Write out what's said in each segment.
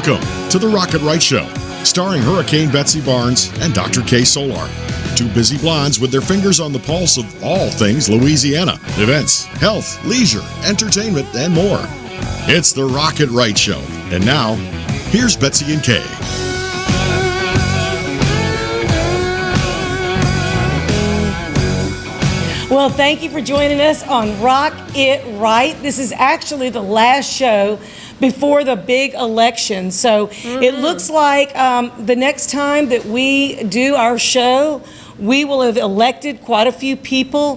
Welcome to the Rocket Right Show, starring Hurricane Betsy Barnes and Dr. K. Solar. Two busy blondes with their fingers on the pulse of all things Louisiana. Events, health, leisure, entertainment, and more. It's the Rocket Right Show. And now, here's Betsy and Kay. Well, thank you for joining us on Rock It Right. This is actually the last show before the big election. So it looks like the next time that we do our show, we will have elected quite a few people.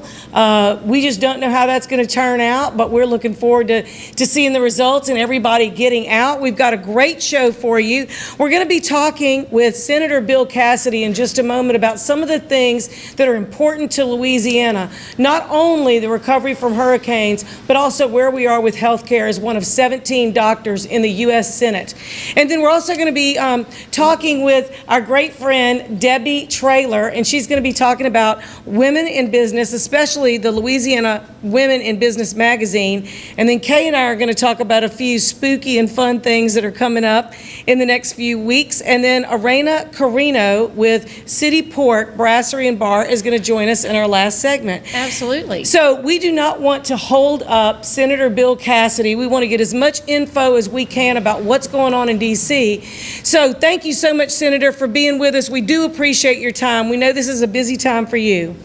We just don't know how that's going to turn out, but we're looking forward to seeing the results and everybody getting out. We've got a great show for you. We're going to be talking with Senator Bill Cassidy in just a moment about some of the things that are important to Louisiana, not only the recovery from hurricanes, but also where we are with health care as one of 17 doctors in the U.S. Senate. And then we're also going to be talking with our great friend, Debbie Traylor, and she's going to be talking about women in business, especially the Louisiana Women in Business magazine. And then Kay and I are going to talk about a few spooky and fun things that are coming up in the next few weeks. And then Araina Carino with City Pork, Brasserie and Bar is going to join us in our last segment. Absolutely. So we do not want to hold up Senator Bill Cassidy. We want to get as much info as we can about what's going on in D.C. So thank you so much, Senator, for being with us. We do appreciate your time. We know this is a busy time for you.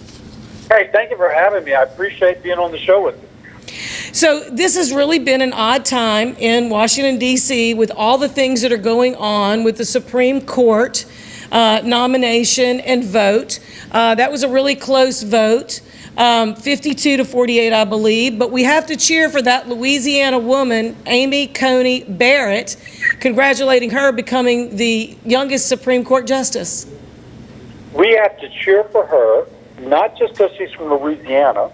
Hey, thank you for having me. I appreciate being on the show with you. So this has really been an odd time in Washington, D.C. with all the things that are going on with the Supreme Court nomination and vote. That was a really close vote, 52 to 48, I believe. But we have to cheer for that Louisiana woman, Amy Coney Barrett, congratulating her becoming the youngest Supreme Court justice. We have to cheer for her, not just because she's from Louisiana,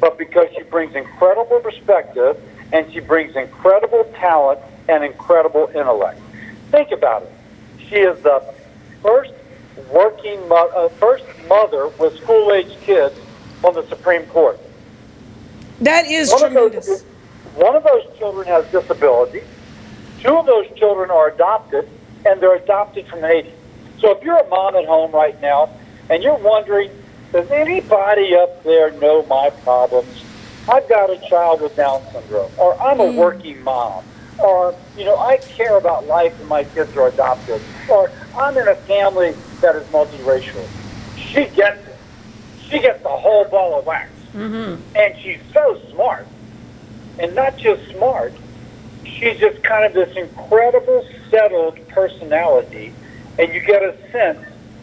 but because she brings incredible perspective and she brings incredible talent and incredible intellect. Think about it. She is the first first mother with school-age kids on the Supreme Court. That is tremendous. One of those children has disabilities. Two of those children are adopted, and they're adopted from Haiti. So if you're a mom at home right now and you're wondering, does anybody up there know my problems? I've got a child with Down syndrome, or I'm a working mom, or, I care about life and my kids are adopted, or I'm in a family that is multiracial. She gets it. She gets the whole ball of wax. And she's so smart. And not just smart, she's just kind of this incredible, settled personality, and you get a sense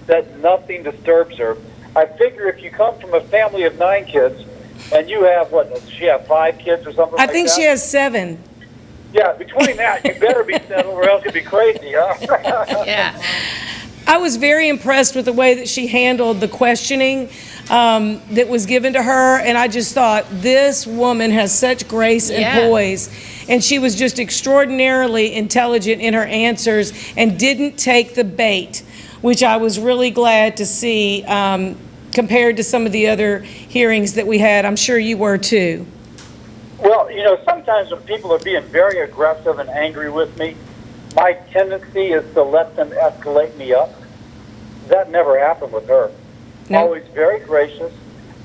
that nothing disturbs her. I figure if you come from a family of 9 kids, and you have, does she have 5 kids or something like that? I think she has 7. Yeah, between that, you better be settled or else you'll be crazy, huh? Yeah. I was very impressed with the way that she handled the questioning that was given to her, and I just thought, this woman has such grace and poise, and she was just extraordinarily intelligent in her answers and didn't take the bait, which I was really glad to see compared to some of the other hearings that we had. I'm sure you were too. Well, sometimes when people are being very aggressive and angry with me, my tendency is to let them escalate me up. That never happened with her. No. Always very gracious.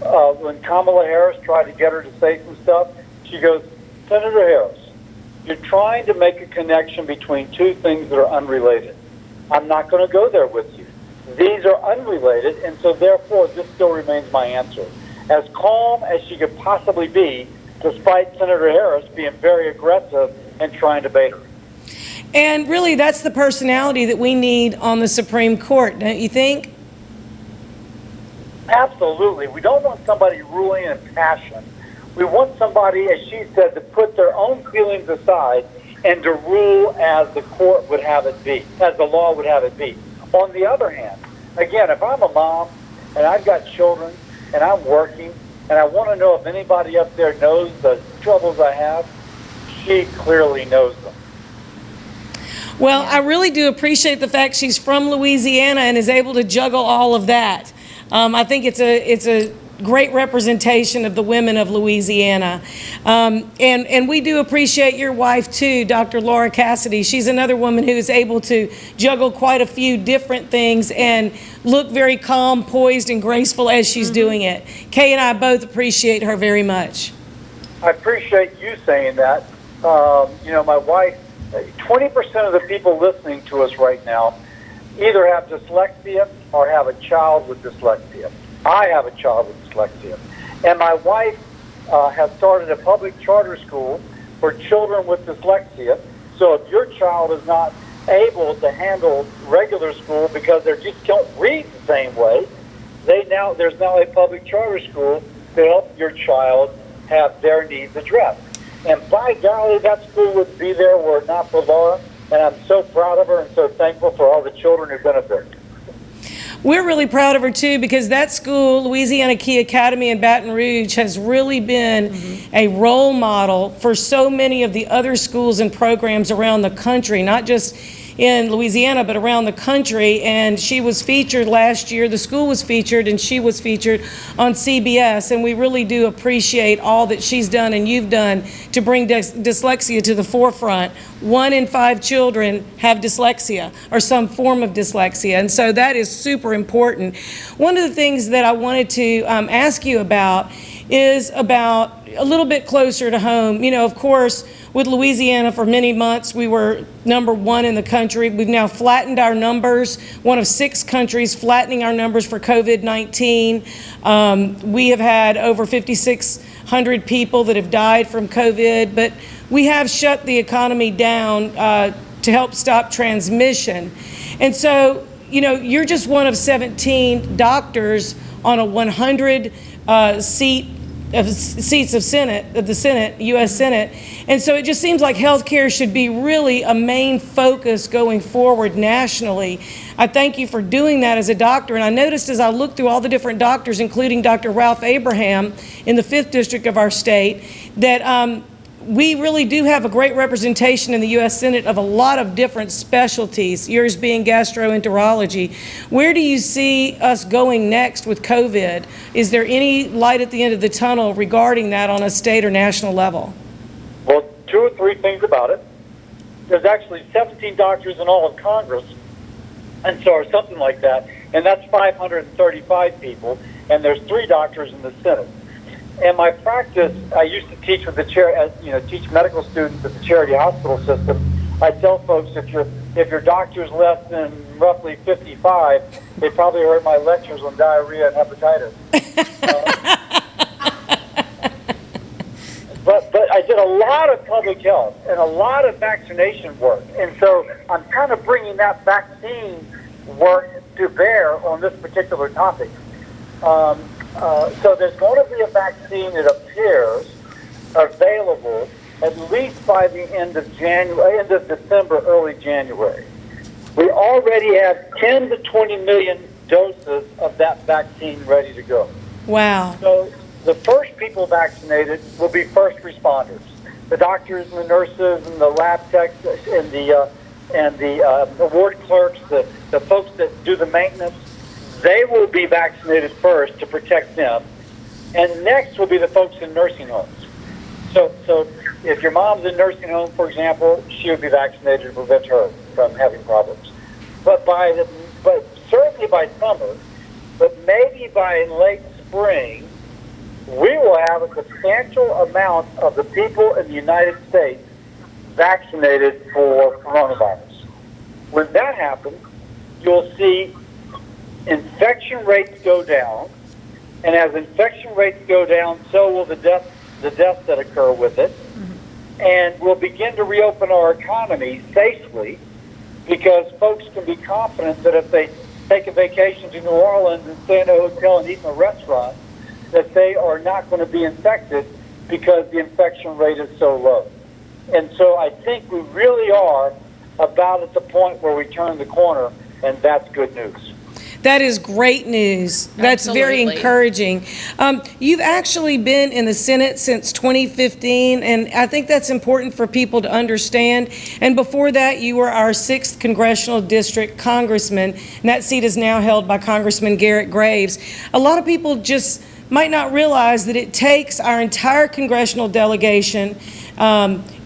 When Kamala Harris tried to get her to say some stuff, she goes, Senator Harris, you're trying to make a connection between two things that are unrelated. I'm not going to go there with you. These are unrelated, and so therefore this still remains my answer. As calm as she could possibly be, despite Senator Harris being very aggressive and trying to bait her. And really, that's the personality that we need on the Supreme Court, don't you think? Absolutely. We don't want somebody ruling in passion. We want somebody, as she said, to put their own feelings aside and to rule as the court would have it be, as the law would have it be. On the other hand, again, if I'm a mom and I've got children and I'm working and I want to know if anybody up there knows the troubles I have, she clearly knows them. Well, I really do appreciate the fact she's from Louisiana and is able to juggle all of that. I think it's a great representation of the women of Louisiana. And we do appreciate your wife too, Dr. Laura Cassidy. She's another woman who is able to juggle quite a few different things and look very calm, poised, and graceful as she's doing it. Kay and I both appreciate her very much. I appreciate you saying that. My wife, 20% of the people listening to us right now either have dyslexia or have a child with dyslexia. I have a child with dyslexia. And my wife has started a public charter school for children with dyslexia. So if your child is not able to handle regular school because they just don't read the same way, there's now a public charter school to help your child have their needs addressed. And by golly, that school would be there were it not for Laura. And I'm so proud of her and so thankful for all the children who benefit. We're really proud of her too, because that school, Louisiana Key Academy in Baton Rouge, has really been a role model for so many of the other schools and programs around the country, not just in Louisiana, but around the country. And she was featured last year. The school was featured, and she was featured on CBS. And we really do appreciate all that she's done and you've done to bring dyslexia to the forefront. 1 in 5 children have dyslexia or some form of dyslexia, and so that is super important. One of the things that I wanted to ask you about is about a little bit closer to home. Of course, with Louisiana for many months, we were number 1 in the country. We've now flattened our numbers, one of 6 countries flattening our numbers for COVID-19. We have had over 5,600 people that have died from COVID, but we have shut the economy down to help stop transmission. And so, you're just one of 17 doctors on a 100 seats of the Senate, U.S. Senate. And so it just seems like healthcare should be really a main focus going forward nationally. I thank you for doing that as a doctor. And I noticed as I looked through all the different doctors, including Dr. Ralph Abraham in the 5th District of our state, that we really do have a great representation in the U.S. Senate of a lot of different specialties, yours being gastroenterology. Where do you see us going next with COVID? Is there any light at the end of the tunnel regarding that on a state or national level? Well, 2 or 3 things about it. There's actually 17 doctors in all of Congress, or something like that, and that's 535 people, and there's 3 doctors in the Senate. In my practice, I used to teach with teach medical students at the charity hospital system. I tell folks if your doctor's less than roughly 55, they probably heard my lectures on diarrhea and hepatitis. But I did a lot of public health and a lot of vaccination work, and so I'm kind of bringing that vaccine work to bear on this particular topic. So there's going to be a vaccine, it appears, available at least by the end of December, early January. We already have 10 to 20 million doses of that vaccine ready to go. Wow. So the first people vaccinated will be first responders, the doctors and the nurses and the lab techs and the ward clerks, the folks that do the maintenance. They will be vaccinated first to protect them, and next will be the folks in nursing homes. So if your mom's in nursing home, for example, she would be vaccinated to prevent her from having problems. But certainly by summer, but maybe by late spring, we will have a substantial amount of the people in the United States vaccinated for coronavirus. When that happens, you'll see infection rates go down, and as infection rates go down, so will the deaths that occur with it. And we'll begin to reopen our economy safely, because folks can be confident that if they take a vacation to New Orleans and stay in a hotel and eat in a restaurant, that they are not going to be infected because the infection rate is so low. And so I think we really are about at the point where we turn the corner, and that's good news. That is great news. That's very encouraging. You've actually been in the Senate since 2015, and I think that's important for people to understand. And before that, you were our 6th Congressional District Congressman, and that seat is now held by Congressman Garrett Graves. A lot of people just might not realize that it takes our entire congressional delegation,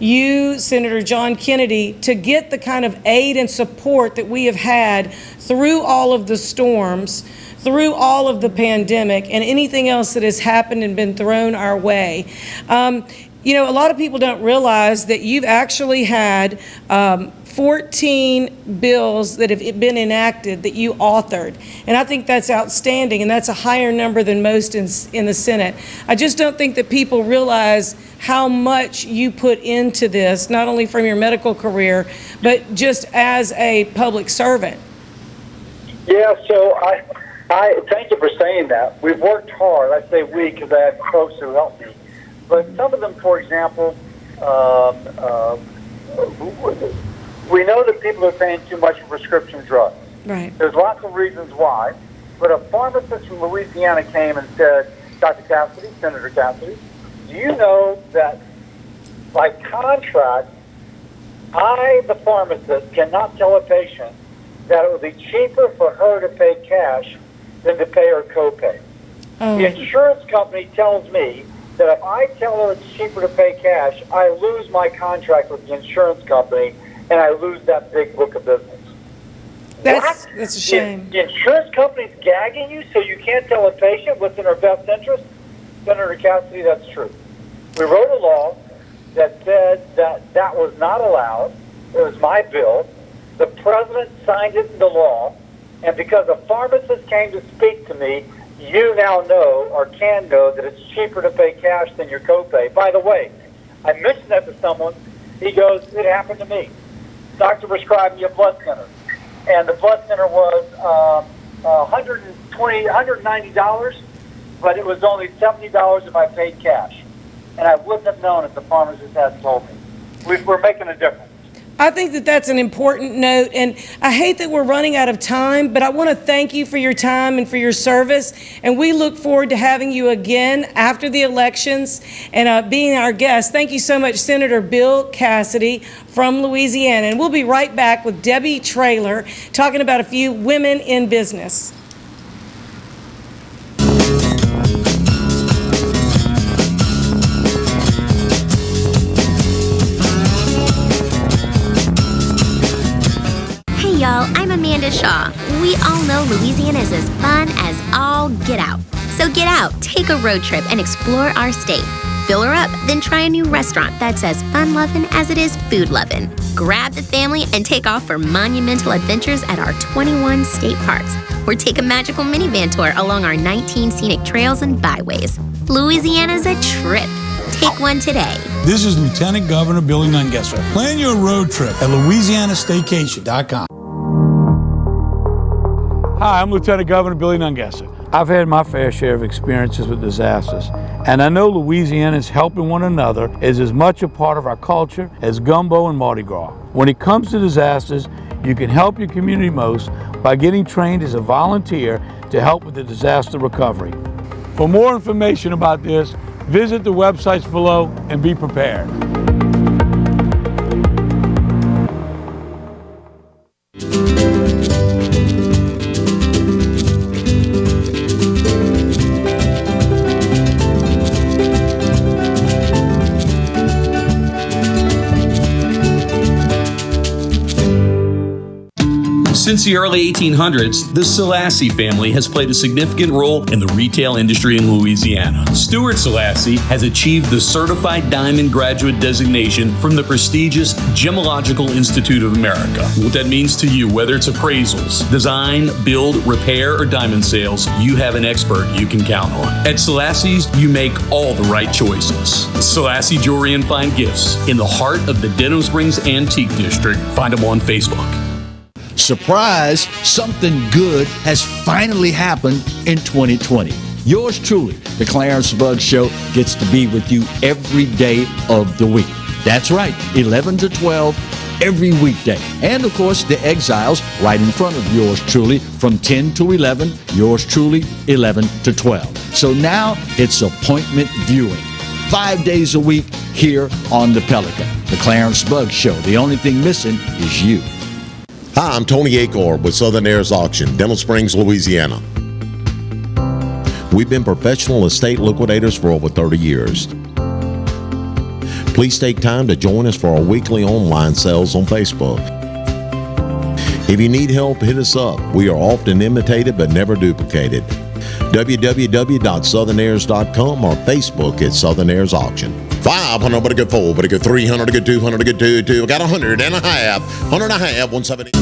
you, Senator John Kennedy, to get the kind of aid and support that we have had through all of the storms, through all of the pandemic, and anything else that has happened and been thrown our way. You know, a lot of people don't realize that you've actually had 14 bills that have been enacted that you authored. And I think that's outstanding, and that's a higher number than most in the Senate. I just don't think that people realize how much you put into this, not only from your medical career, but just as a public servant. Yeah, so I thank you for saying that. We've worked hard. I say we because I have folks who help me. But some of them, for example, we know that people are paying too much for prescription drugs. Right. There's lots of reasons why. But a pharmacist from Louisiana came and said, Dr. Cassidy, Senator Cassidy, do you know that by contract, I, the pharmacist, cannot tell a patient that it would be cheaper for her to pay cash than to pay her copay. The insurance company tells me that if I tell her it's cheaper to pay cash, I lose my contract with the insurance company and I lose that big book of business. That's a shame. The insurance company's gagging you so you can't tell a patient what's in her best interest? Senator Cassidy, that's true. We wrote a law that said that that was not allowed. It was my bill. The president signed it into law, and because a pharmacist came to speak to me, you now know or can know that it's cheaper to pay cash than your copay. By the way, I mentioned that to someone. He goes, it happened to me. Doctor prescribed me a blood thinner, and the blood thinner was $190, but it was only $70 if I paid cash. And I wouldn't have known if the pharmacist hadn't told me. We're making a difference. I think that that's an important note, and I hate that we're running out of time, but I want to thank you for your time and for your service, and we look forward to having you again after the elections and being our guest. Thank you so much, Senator Bill Cassidy from Louisiana, and we'll be right back with Debbie Traylor talking about a few women in business. Y'all, I'm Amanda Shaw. We all know Louisiana is as fun as all get out. So get out, take a road trip, and explore our state. Fill her up, then try a new restaurant that's as fun-loving as it is food-loving. Grab the family and take off for monumental adventures at our 21 state parks. Or take a magical minivan tour along our 19 scenic trails and byways. Louisiana's a trip. Take one today. This is Lieutenant Governor Billy Nungesser. Plan your road trip at LouisianaStaycation.com. Hi, I'm Lieutenant Governor Billy Nungesser. I've had my fair share of experiences with disasters, and I know Louisiana's helping one another is as much a part of our culture as gumbo and Mardi Gras. When it comes to disasters, you can help your community most by getting trained as a volunteer to help with the disaster recovery. For more information about this, visit the websites below and be prepared. Since the early 1800s, the Selassie family has played a significant role in the retail industry in Louisiana. Stuart Selassie has achieved the Certified Diamond Graduate designation from the prestigious Gemological Institute of America. What that means to you, whether it's appraisals, design, build, repair, or diamond sales, you have an expert you can count on. At Selassie's, you make all the right choices. Selassie Jewelry and Fine Gifts in the heart of the Denham Springs Antique District. Find them on Facebook. Surprise, something good has finally happened in 2020. Yours truly, the Clarence Bugg Show, gets to be with you every day of the week. That's right, 11 to 12 every weekday. And of course, the Exiles right in front of yours truly from 10 to 11, yours truly 11 to 12. So now it's appointment viewing. 5 days a week here on the Pelican. The Clarence Bugg Show. The only thing missing is you. Hi, I'm Tony Acor with Southern Heirs Auction, Denham Springs, Louisiana. We've been professional estate liquidators for over 30 years. Please take time to join us for our weekly online sales on Facebook. If you need help, hit us up. We are often imitated but never duplicated. www.southernairs.com or Facebook at Southern Airs Auction. 500, but a good 4, but a good 300, a good 200, a good 2. I got 100 and a half, 100 and a half, 170.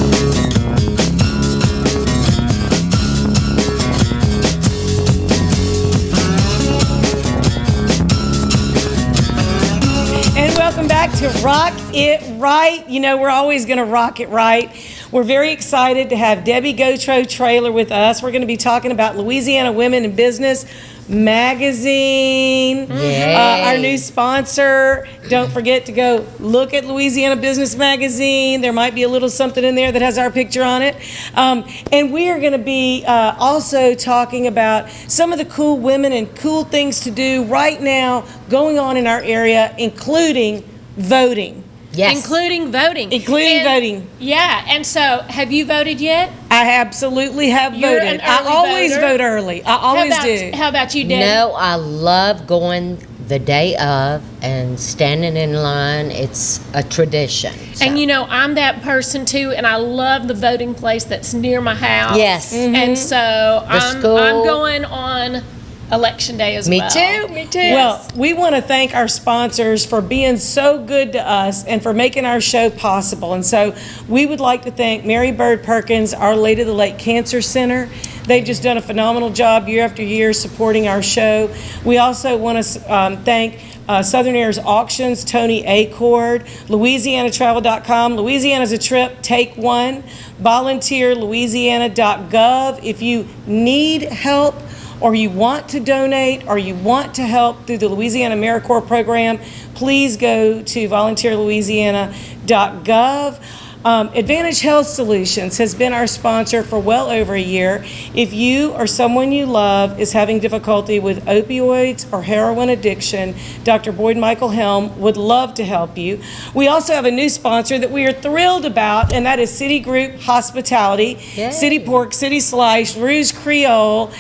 And welcome back to Rock It Right. You know, we're always going to rock it right. We're very excited to have Debbie Gautreau Traylor with us. We're going to be talking about Louisiana Women in Business Magazine, our new sponsor. Don't forget to go look at Louisiana Business Magazine. There might be a little something in there that has our picture on it. And we are going to be also talking about some of the cool women and cool things to do right now going on in our area, including voting. Yes. Including voting. Voting. Yeah. And so, have you voted yet? I absolutely have You're voted. an early I always voter. vote early. I always do. How about you, Debbie? No, I love going the day of and standing in line. It's a tradition. So. And you know, I'm that person too, and I love the voting place that's near my house. Yes. And so I'm school. going on Election Day as Me well. too. Me too. Well, we want to thank our sponsors for being so good to us and for making our show possible. And so we would like to thank Mary Bird Perkins, Our Lady of the Lake Cancer Center. They've just done a phenomenal job year after year supporting our show. We also want to thank Southern Airs Auctions, Tony Acord, LouisianaTravel.com. Louisiana's a trip, take one. VolunteerLouisiana.gov. If you need help, or you want to donate, or you want to help through the Louisiana AmeriCorps program, please go to volunteerlouisiana.gov. Advantage Health Solutions has been our sponsor for well over a year. If you or someone you love is having difficulty with opioids or heroin addiction, Dr. Boyd Michael Helm would love to help you. We also have a new sponsor that we are thrilled about, and that is Citigroup Hospitality, Yay. City Pork, City Slice, Rouge Creole,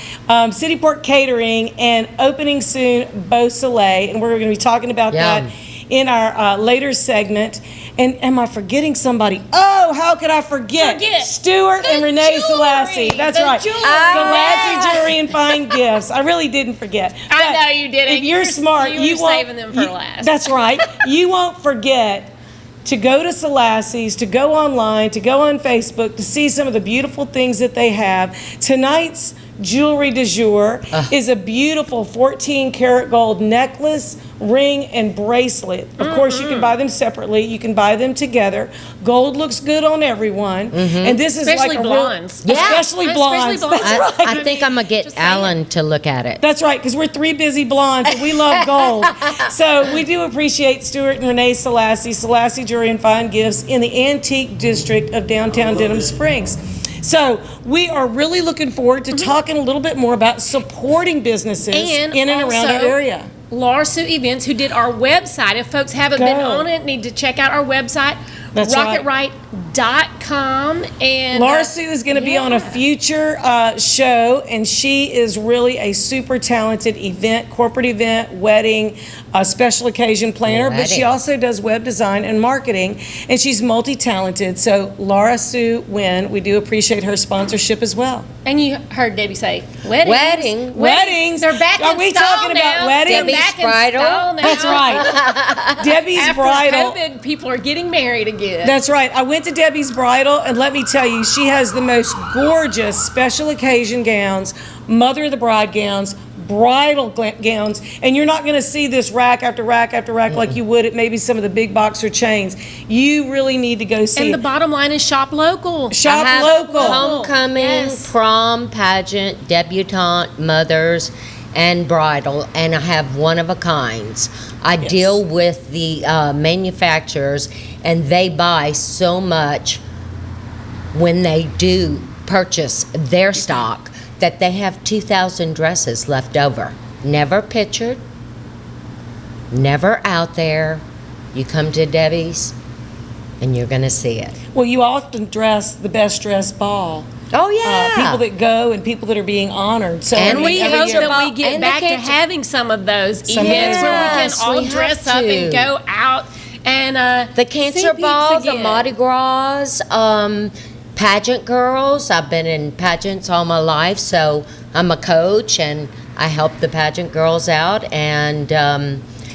City Pork Catering, and opening soon Beau Soleil, and we're going to be talking about Yum. that in our later segment. And am I forgetting somebody? Oh, how could I forget? Stuart and Renee Selassie. That's right. Selassie Jewelry and Fine Gifts. I really didn't forget. I know you didn't. If you're smart, you were won't, saving them for last. That's right. You won't forget to go to Selassie's, to go online, to go on Facebook, to see some of the beautiful things that they have. Tonight's jewelry du jour is a beautiful 14-karat gold necklace, ring, and bracelet. Of course, you can buy them separately. You can buy them together. Gold looks good on everyone. And this is Especially like a blondes. real, especially blondes. That's right. I think I'm going to get Alan to look at it. That's right, because we're three busy blondes and we love gold. So we do appreciate Stuart and Renee Selassie, Selassie Jewelry and Fine Gifts in the Antique District of downtown Denham Springs. So we are really looking forward to talking a little bit more about supporting businesses in and around our area. Larson Events, who did our website. If folks haven't been on it, need to check out our website, That's rockitright.com. And Laura Sue is going to be on a future show, and she is really a super talented corporate event, wedding, special occasion planner, but she also does web design and marketing, and she's multi-talented. So Laura Sue Wynn, we do appreciate her sponsorship as well. And you heard Debbie say weddings. Weddings. They're back in Are we style talking now. about weddings? They're back in Bridal. style now. That's right. Debbie's After Bridal. COVID, people are getting married again. That's right. I went to Debbie's Bridal, and let me tell you, she has the most gorgeous special occasion gowns, mother of the bride gowns, bridal gowns, and you're not going to see this rack after rack after rack like you would at maybe some of the big box or chains. You really need to go see And it. the bottom line is shop local. Shop I have local. homecoming, Yes. prom, pageant, debutante, mothers, and bridal, and I have one of a kinds. I deal with the manufacturers, and they buy so much when they do purchase their stock that they have 2,000 dresses left over. Never pictured, never out there. You come to Debbie's, and you're going to see it. Well, you often dress the best dressed ball. Oh, yeah. people that go and people that are being honored. So And I mean, We every hope year- that we get and the back to kids- having some of those Some events of those where we can Yes, all we dress have up and to. go out and The see Cancer peeps Ball, the again. Mardi Gras, pageant girls. I've been in pageants all my life, so I'm a coach and I help the pageant girls out, and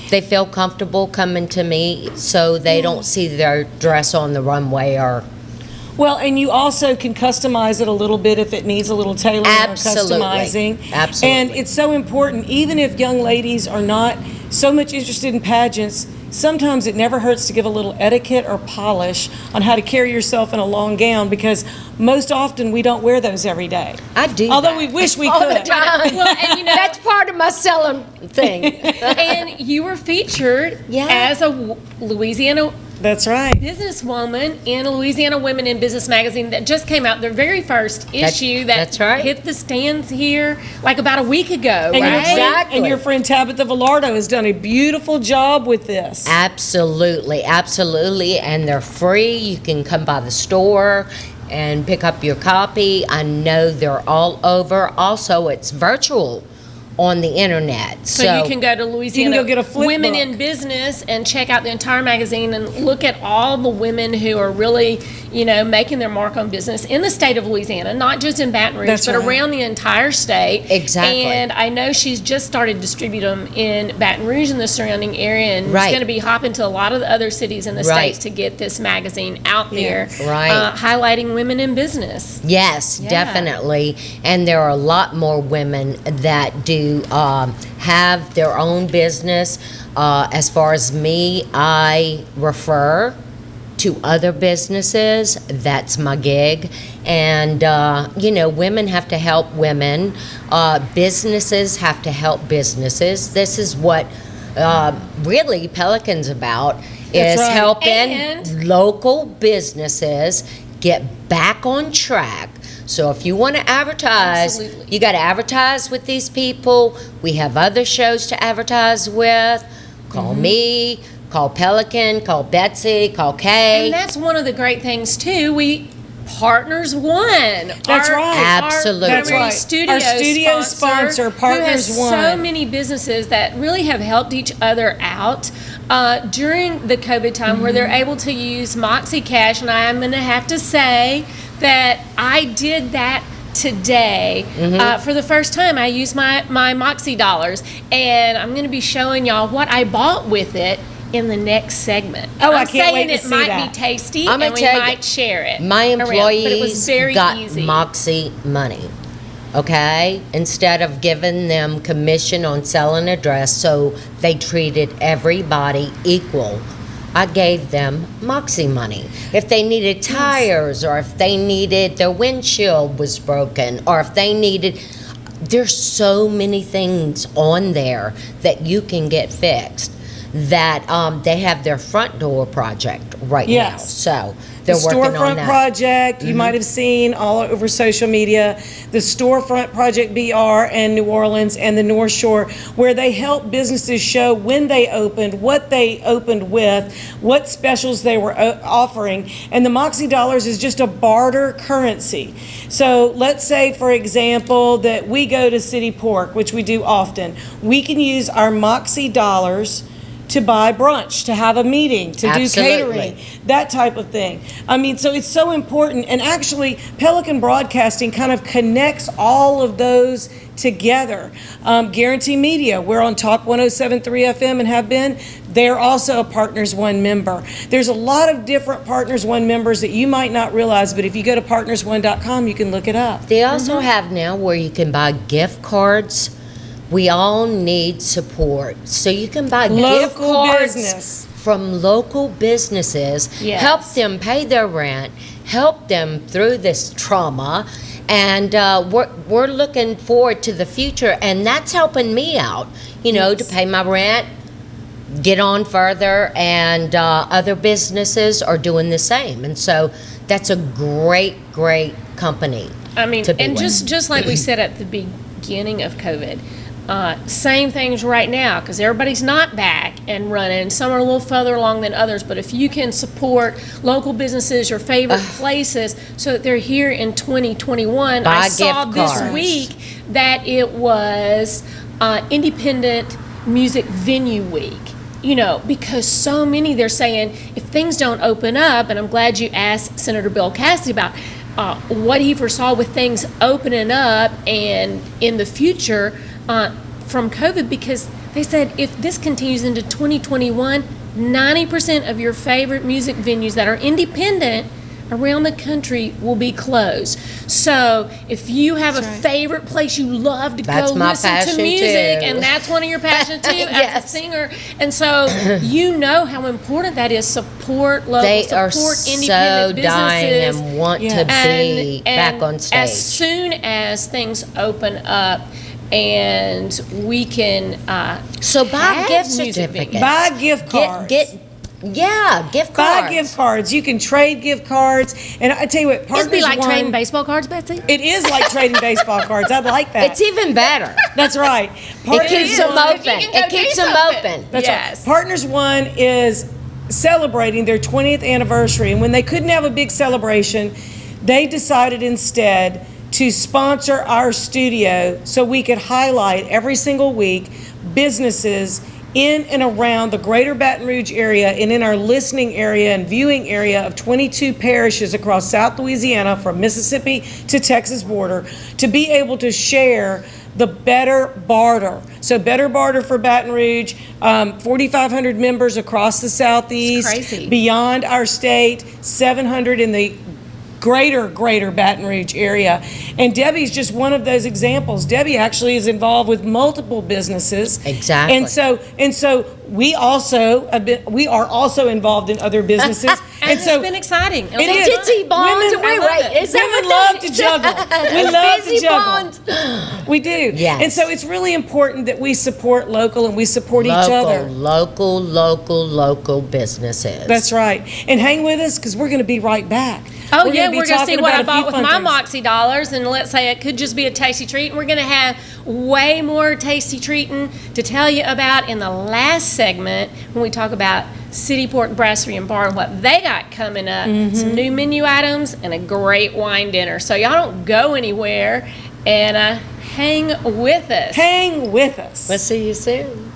they feel comfortable coming to me so they don't see their dress on the runway or. Well, and you also can customize it a little bit if it needs a little tailoring Absolutely. or customizing. Absolutely. And it's so important, even if young ladies are not so much interested in pageants, sometimes it never hurts to give a little etiquette or polish on how to carry yourself in a long gown, because most often we don't wear those every day. I do Although that. we wish we all could. the time. Well, and you know- That's part of my selling thing. And you were featured Yeah. as a Louisiana That's right. businesswoman in Louisiana Women in Business magazine that just came out, their very first issue that's right. hit the stands here like about a week ago, And, right? your friend, Exactly. and your friend Tabitha Villardo has done a beautiful job with this. Absolutely, absolutely. And they're free. You can come by the store and pick up your copy. I know they're all over. Also, it's virtual on the internet. So you can go to Louisiana go get a flip Women book. in Business and check out the entire magazine and look at all the women who are really, making their mark on business in the state of Louisiana, not just in Baton Rouge, That's but right. around the entire state. Exactly. And I know she's just started distributing them in Baton Rouge and the surrounding area, and Right. she's going to be hopping to a lot of the other cities in the Right. states to get this magazine out there, Right. highlighting women in business. Yes, Yeah. definitely. And there are a lot more women that do have their own business. As far as me, I refer to other businesses. That's my gig. And, women have to help women. Businesses have to help businesses. This is what really Pelican's about, is That's right. helping And- local businesses get back on track. So if you want to advertise, Absolutely. you got to advertise with these people. We have other shows to advertise with. Call me, call Pelican, call Betsy, call Kay. And that's one of the great things too. We Partners One. That's right. Absolutely. Our That's right. studio, Our studio sponsor, Partners who has One. so many businesses that really have helped each other out during the COVID time, where they're able to use Moxie Cash. And I'm going to have to say that I did that today for the first time. I used my Moxie dollars, and I'm going to be showing y'all what I bought with it in the next segment. Oh, I I'm can't wait saying to it see might that. be tasty, I'm gonna and we tell you, might share it. My around, but it was employees very got easy. Moxie money, okay? Instead of giving them commission on selling a dress, so they treated everybody equal. I gave them Moxie money. If they needed tires, or if they needed their windshield was broken, or if they needed, there's so many things on there that you can get fixed. That they have their front door project right now, Yes. so The they're working on storefront that. project, you might have seen all over social media, the storefront project BR and New Orleans and the North Shore, where they help businesses show when they opened, what they opened with, what specials they were offering. And the Moxie dollars is just a barter currency. So let's say, for example, that we go to City Pork, which we do often. We can use our Moxie dollars to buy brunch, to have a meeting, to do Absolutely. catering, that type of thing. I mean, so it's so important. And actually, Pelican Broadcasting kind of connects all of those together. Guarantee Media, we're on Talk 107.3 FM and have been. They're also a Partners One member. There's a lot of different Partners One members that you might not realize, but if you go to partnersone.com, you can look it up. They also have now where you can buy gift cards. We all need support, so you can buy gift Local cards business. from local businesses. Yes. Help them pay their rent. Help them through this trauma. And we're looking forward to the future, and that's helping me out, to pay my rent, get on further, and other businesses are doing the same. And so that's a great, great company. I mean, to be and with. just like we said at the beginning of COVID, Same things right now, because everybody's not back and running. Some are a little further along than others, but if you can support local businesses, your favorite places, so that they're here in 2021. Buy I saw gift this cards. week that it was Independent Music Venue Week. You know, because so many, they're saying, if things don't open up, and I'm glad you asked Senator Bill Cassidy about what he foresaw with things opening up and in the future from COVID, because they said if this continues into 2021, 90% of your favorite music venues that are independent around the country will be closed. So if you have a favorite place you love to That's go my listen to passion, music, too. and that's one of your passions too, Yes. as a singer, and so you know how important that is. Support local, They are support so independent dying businesses, and want to be back on stage. As soon as things open up and we can So buy have gift music certificates. venues. Buy gift cards. Gift cards. Buy gift cards. You can trade gift cards. And I tell you what, It'd Partners be like One, trading baseball cards, Betsy. It is like trading baseball cards. I'd like that. It's even better. That's right. It keeps them One, open. you can go It keeps do them something. open. That's Yes. right. Partners One is celebrating their 20th anniversary, and when they couldn't have a big celebration, they decided instead to sponsor our studio so we could highlight every single week businesses in and around the greater Baton Rouge area and in our listening area and viewing area of 22 parishes across South Louisiana from Mississippi to Texas border to be able to share the Better Barter. So Better Barter for Baton Rouge, 4,500 members across the Southeast. It's crazy. Beyond our state, 700 in the greater Baton Rouge area. And Debbie's just one of those examples. Debbie actually is involved with multiple businesses. Exactly. And so we are also involved in other businesses. And it's been exciting. It is. Ditsy bonds. Women- Wait, wait. Is that Women what love to juggle. We love to Busy juggle. bonds. We do. Yes. And so it's really important that we support local and we support each other. Local businesses. That's right. And hang with us because we're going to be right back. Oh, We're yeah, gonna be we're going to see talking what I about a few bought with fun my things. Moxie dollars, and let's say it could just be a tasty treat. And we're going to have way more tasty treating to tell you about in the last segment when we talk about City Port Brasserie and Bar and what they got coming up. Some new menu items and a great wine dinner. So y'all don't go anywhere and hang with us. Hang with us. We'll see you soon.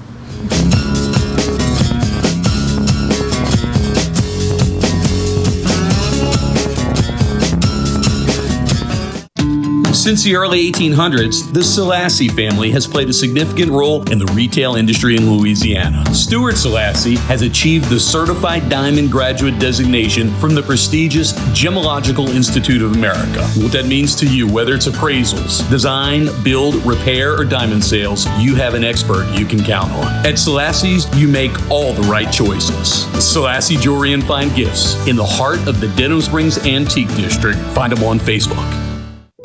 Since the early 1800s, the Selassie family has played a significant role in the retail industry in Louisiana. Stuart Selassie has achieved the Certified Diamond Graduate designation from the prestigious Gemological Institute of America. What that means to you, whether it's appraisals, design, build, repair, or diamond sales, you have an expert you can count on. At Selassie's, you make all the right choices. Selassie Jewelry and Fine Gifts in the heart of the Denham Springs Antique District. Find them on Facebook.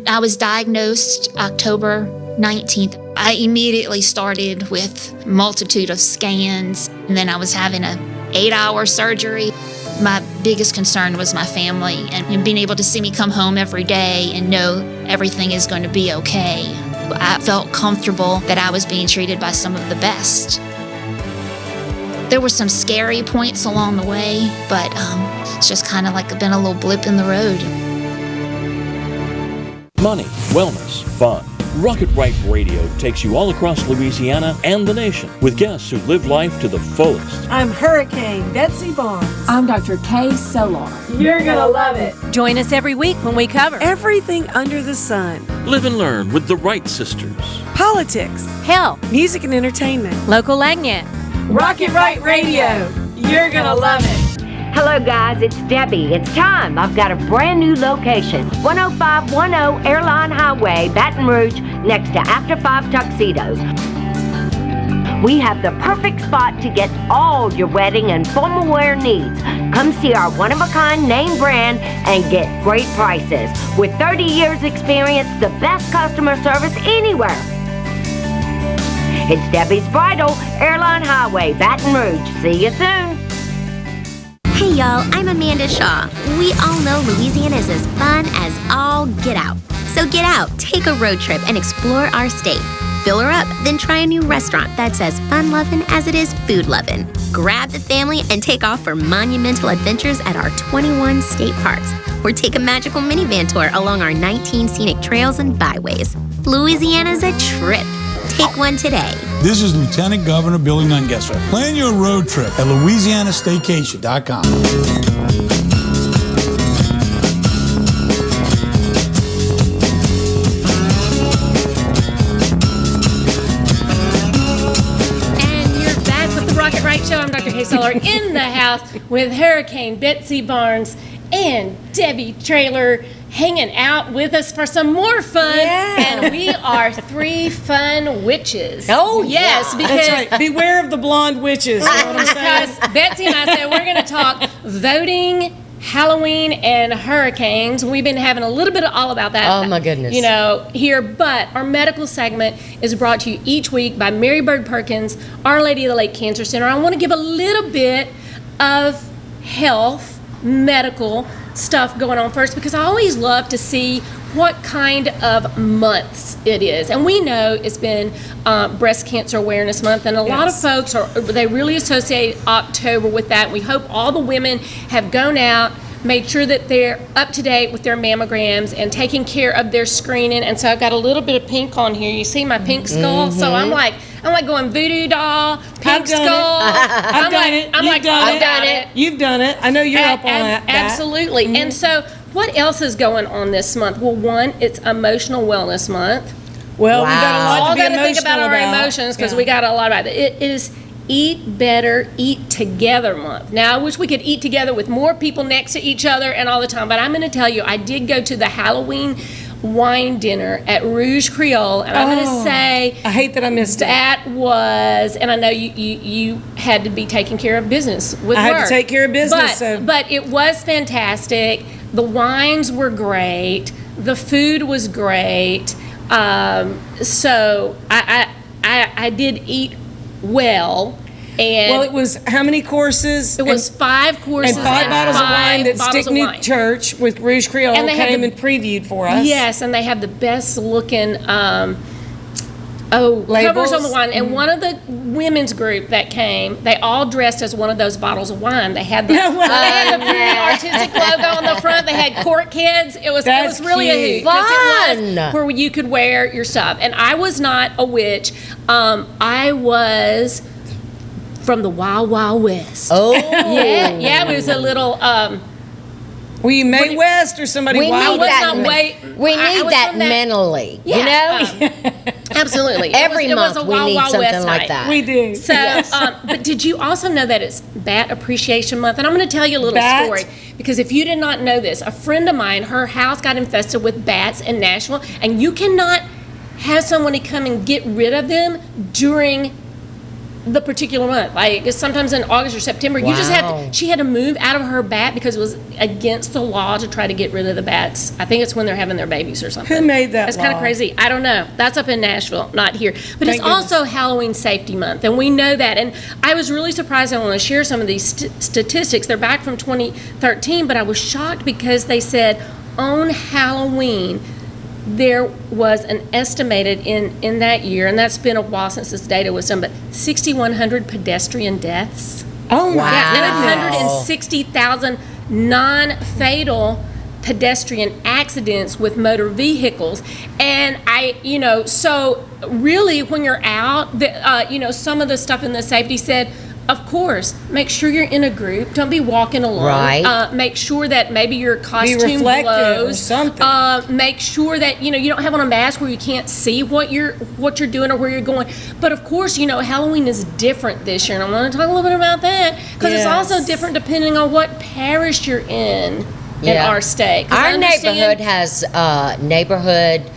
I was diagnosed October 19th. I immediately started with multitude of scans, and then I was having an 8-hour surgery. My biggest concern was my family and being able to see me come home every day and know everything is going to be okay. I felt comfortable that I was being treated by some of the best. There were some scary points along the way, but it's just kind of like been a little blip in the road. Money, wellness, fun. Rocket Right Radio takes you all across Louisiana and the nation with guests who live life to the fullest. I'm Hurricane Betsy Barnes. I'm Dr. Kay Solar. You're gonna love it. Join us every week when we cover Everything under the sun. Live and learn with the Wright sisters. Politics, health, music and entertainment. local Lagnet. Rocket Right Radio. You're gonna love it. Hello guys, it's Debbie. It's time. I've got a brand new location. 10510 Airline Highway, Baton Rouge, next to After 5 Tuxedos. We have the perfect spot to get all your wedding and formal wear needs. Come see our one-of-a-kind name brand and get great prices. With 30 years experience, the best customer service anywhere. It's Debbie's Bridal, Airline Highway, Baton Rouge. See you soon. Hey y'all, I'm Amanda Shaw. We all know Louisiana is as fun as all get out. So get out, take a road trip, and explore our state. Fill her up, then try a new restaurant that's as fun-loving as it is food-loving. Grab the family and take off for monumental adventures at our 21 state parks, or take a magical minivan tour along our 19 scenic trails and byways. Louisiana's a trip. Take one today. This is Lieutenant Governor Billy Nungesser. Plan your road trip at LouisianaStaycation.com. Show. I'm Dr. Kay Solar in the house with Hurricane Betsy Barnes and Debbie Traylor hanging out with us for some more fun. Yeah. And we are three fun witches. Oh, yes, yeah. because That's right. Beware of the blonde witches. You know what I'm saying? because Betsy and I said we're going to talk voting, Halloween, and hurricanes. We've been having a little bit of all about that. Oh, my goodness. You know, here. But our medical segment is brought to you each week by Mary Bird Perkins, Our Lady of the Lake Cancer Center. I want to give a little bit of health, medical stuff going on first, because I always love to see what kind of months it is. And we know it's been Breast Cancer Awareness Month, and a lot of folks they really associate October with that. We hope all the women have gone out, made sure that they're up to date with their mammograms and taking care of their screening. And so I've got a little bit of pink on here. You see my pink skull? So I'm like going voodoo doll, pink skull. I've done it. I've done it. You've done it. I know you're up on that. Absolutely. And so what else is going on this month? Well, one, it's Emotional Wellness Month. Well, we got a lot All to be got to think emotional about our emotions, because we got a lot about it. It is Eat Better, Eat Together Month. Now, I wish we could eat together with more people next to each other and all the time, but I'm going to tell you, I did go to the Halloween wine dinner at Rouge Creole, and I'm going to say, I hate that I missed that was, and I know you had to be taking care of business with work. I had to take care of business, but it was fantastic. The wines were great. The food was great. So I did eat well. And well, it was how many courses? It was 5 courses and 5 bottles of wine that Stickney Church with Rouge Creole came and previewed for us. Yes, and they have the best looking covers on the wine. And one of the women's group that came, they all dressed as one of those bottles of wine. They had the, they had the pretty artistic logo on the front. They had cork heads. It was really a hoot, because it was where you could wear your stuff. And I was not a witch. I was from the Wild Wild West. Oh. Yeah, it was a little... were you Mae West or somebody wild? We need that mentally, you know? Absolutely. Every month we need something like that. We do. So, but did you also know that it's Bat Appreciation Month? And I'm going to tell you a little story, because if you did not know this, a friend of mine, her house got infested with bats in Nashville, and you cannot have somebody come and get rid of them during the particular month, like sometimes in August or September. You just she had to move out of her bat because it was against the law to try to get rid of the bats. I think it's when they're having their babies or something. Who made that That's kind of crazy. I don't know. That's up in Nashville, not here. But it's also Halloween Safety Month, and we know that. And I was really surprised. I want to share some of these statistics. They're back from 2013, but I was shocked because they said on Halloween, there was an estimated in that year, and that's been a while since this data was done, but 6,100 pedestrian deaths. Oh my God. And 160,000 non-fatal pedestrian accidents with motor vehicles. And so really when you're out, some of the stuff in the safety said, of course, make sure you're in a group. Don't be walking alone. Right. Make sure that maybe your costume be reflective glows. or something. Make sure that you don't have on a mask where you can't see what you're doing or where you're going. But of course, Halloween is different this year, and I want to talk a little bit about that, because it's also different depending on what parish you're in our state. Our neighborhood has neighborhood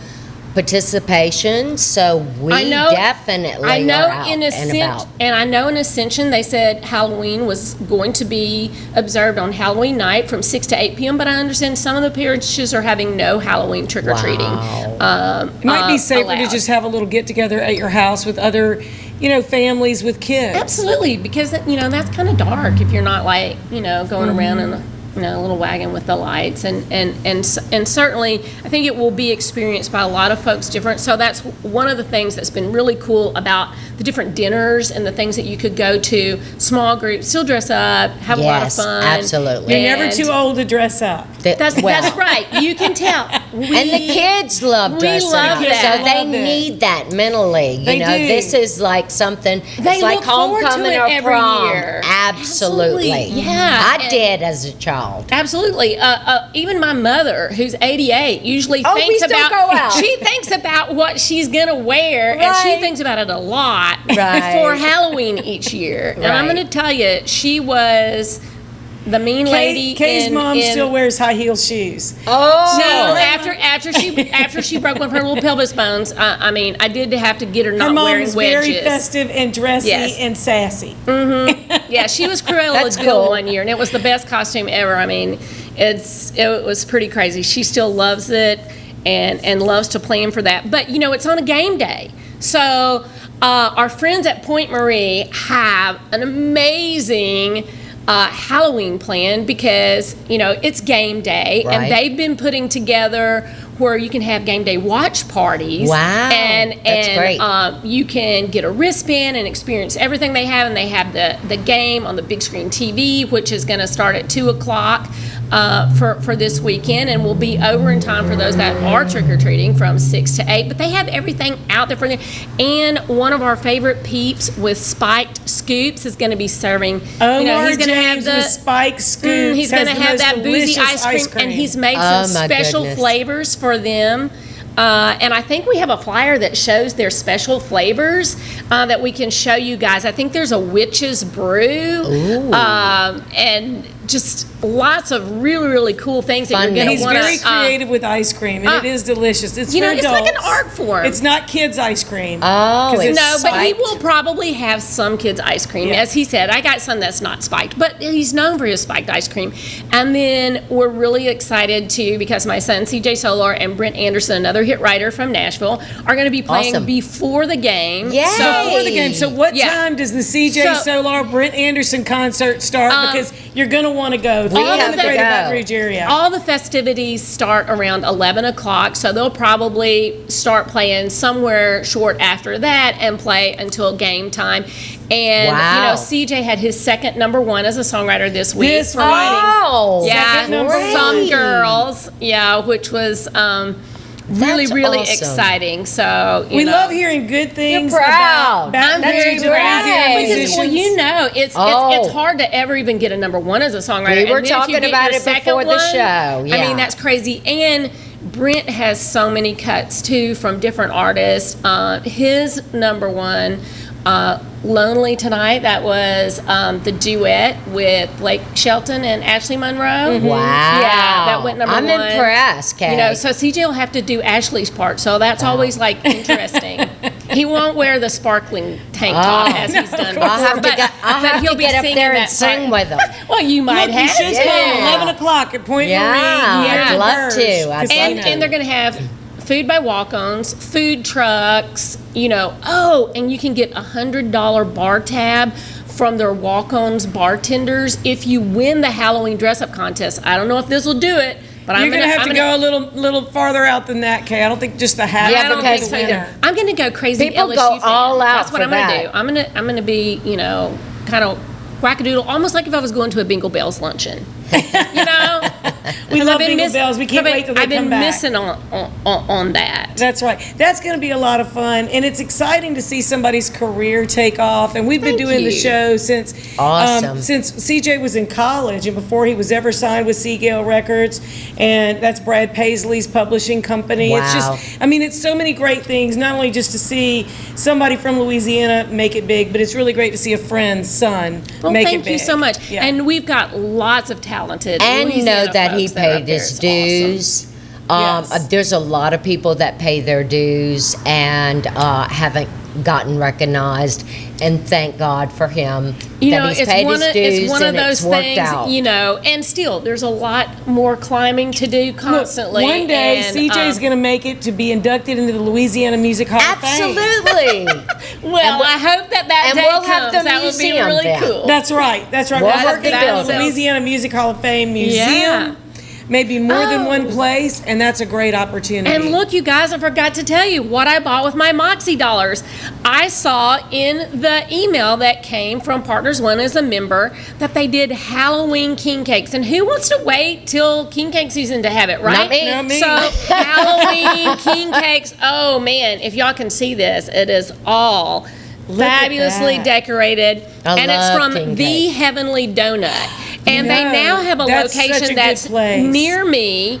participation, so we definitely I know are out in and about. And I know in Ascension they said Halloween was going to be observed on Halloween night from 6 to 8 p.m., but I understand some of the parishes are having no Halloween trick-or-treating. It might be safer to just have a little get-together at your house with other families with kids. Absolutely, because that's kind of dark if you're not going around in a little wagon with the lights, and certainly I think it will be experienced by a lot of folks different. So that's one of the things that's been really cool about the different dinners and the things that you could go to. Small groups, still dress up, have a lot of fun. Absolutely. You're never too old to dress up. That's right. You can tell. And the kids love dressing up, so they need that mentally. You know, this is like something. It's like homecoming or prom. Year. Absolutely. Yeah. I did as a child. Absolutely. Even my mother, who's 88, usually thinks about. She thinks about what she's gonna wear, and she thinks about it a lot for Halloween each year. And I'm gonna tell you, she was the mean lady. Kay's mom still wears high heel shoes. Oh no! After she broke one of her little pelvis bones, I mean, I did have to get her not wearing wedges. Her mom was very festive and dressy and sassy. Mm-hmm. Yeah, she was Cruella de Vil one year, and it was the best costume ever. I mean, it was pretty crazy. She still loves it and loves to plan for that. But it's on a game day, so our friends at Point Marie have an amazing Halloween plan because it's game day, and they've been putting together where you can have game day watch parties. Wow, that's great. You can get a wristband and experience everything they have, and they have the game on the big screen TV, which is going to start at 2:00 for this weekend, and will be over in time for those that are trick-or-treating from 6 to 8. But they have everything out there for them. And one of our favorite peeps with spiked scoops is going to be serving. He's going to have the spiked scoops. He's going to have that boozy ice cream, and he's made some special flavors for them. And I think we have a flyer that shows their special flavors that we can show you guys. I think there's a witch's brew, and just lots of really, really cool things that you're going to want to. He's very creative with ice cream, and it is delicious. It's for adults. It's like an art form. It's not kids' ice cream. Oh, but he will probably have some kids' ice cream. As he said, I got some that's not spiked, but he's known for his spiked ice cream. And then we're really excited too because my son CJ Solar and Brent Anderson, another hit writer from Nashville, are going to be playing before the game. Yay! Before the game. So what time does the CJ Solar Brent Anderson concert start? Because you're going to want to go. We have to go. Baton Rouge area. All the festivities start around 11 o'clock, so they'll probably start playing somewhere short after that and play until game time. And CJ had his second #1 as a songwriter this week. This writing. Some Girls, which was really exciting. So we love hearing good things. You're proud. I'm very proud because it's hard to ever even get a #1 as a songwriter. We were talking about it before the show. Yeah. I mean, that's crazy. And Brent has so many cuts too from different artists. His #1. Lonely Tonight, that was the duet with Blake Shelton and Ashley Monroe. Wow. Yeah, that went #1. I'm impressed, Kay. So CJ will have to do Ashley's part, so that's always interesting. He won't wear the sparkling tank top as he's done before. I'll have to get up there and sing with him. Well, you might have. You should come 11 o'clock at Point Marie. I'd love to. And they're going to have food by walk-ons, food trucks, and you can get a $100 bar tab from their walk-ons bartenders if you win the Halloween dress-up contest. I don't know if this will do it, but you're going to have to go a little farther out than that, Kay. I don't think just the hat. I don't think so either. I'm going to go crazy. People LSU go fan. all out. That's what I'm going to do. I'm going to be, kind of whackadoodle, almost like if I was going to a Bingle Bells luncheon. We love Bingle Bells. We can't wait till they come back. I've been missing on that. That's right. That's going to be a lot of fun, and it's exciting to see somebody's career take off. And we've been doing the show since CJ was in college and before he was ever signed with Seagale Records, and that's Brad Paisley's publishing company. Wow. It's just, it's so many great things. Not only just to see somebody from Louisiana make it big, but it's really great to see a friend's son make it big. Thank you so much. Yeah. And we've got lots of talented and Louisiana know that he paid his dues. Awesome. There's a lot of people that pay their dues and haven't gotten recognized, and thank God for him You that know, he's it's paid one his of dues those and it's worked things, out. you know, and still there's a lot more climbing to do constantly. Look, one day and, CJ's going to make it to be inducted into the Louisiana Music Hall of Fame. Absolutely. Well, I hope that and day we'll comes. have the that would be museum really then. cool. That's right. That's right. We'll We'll have have the the building. Louisiana Music Hall of Fame Museum. Yeah. Maybe more than one place, and that's a great opportunity. And look, you guys, I forgot to tell you what I bought with my Moxie dollars. I saw in the email that came from Partners One as a member that they did Halloween king cakes. And who wants to wait till king cake season to have it, right? Not me. Not me. So Halloween king cakes. Oh man, if y'all can see this, it is all Look at fabulously that. decorated, I and it's love from king the cake. Heavenly Donut. And they know, now have a that's such a location good that's place. near me.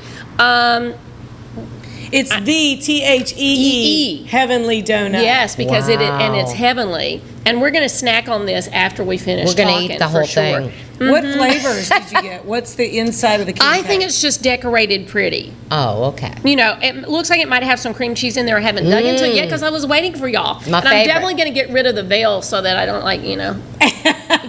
It's the THEE Heavenly Donut. Yes, because and it's Wow. heavenly. And we're going to snack on this after we finish We're gonna talking, eat the for whole sure. thing. What flavors did you get? What's the inside of the king I cake? think it's just decorated pretty. Oh, okay. You know, it looks like it might have some cream cheese in there. I haven't dug into it yet because I was waiting for y'all. My and I'm favorite. definitely going to get rid of the veil so that I don't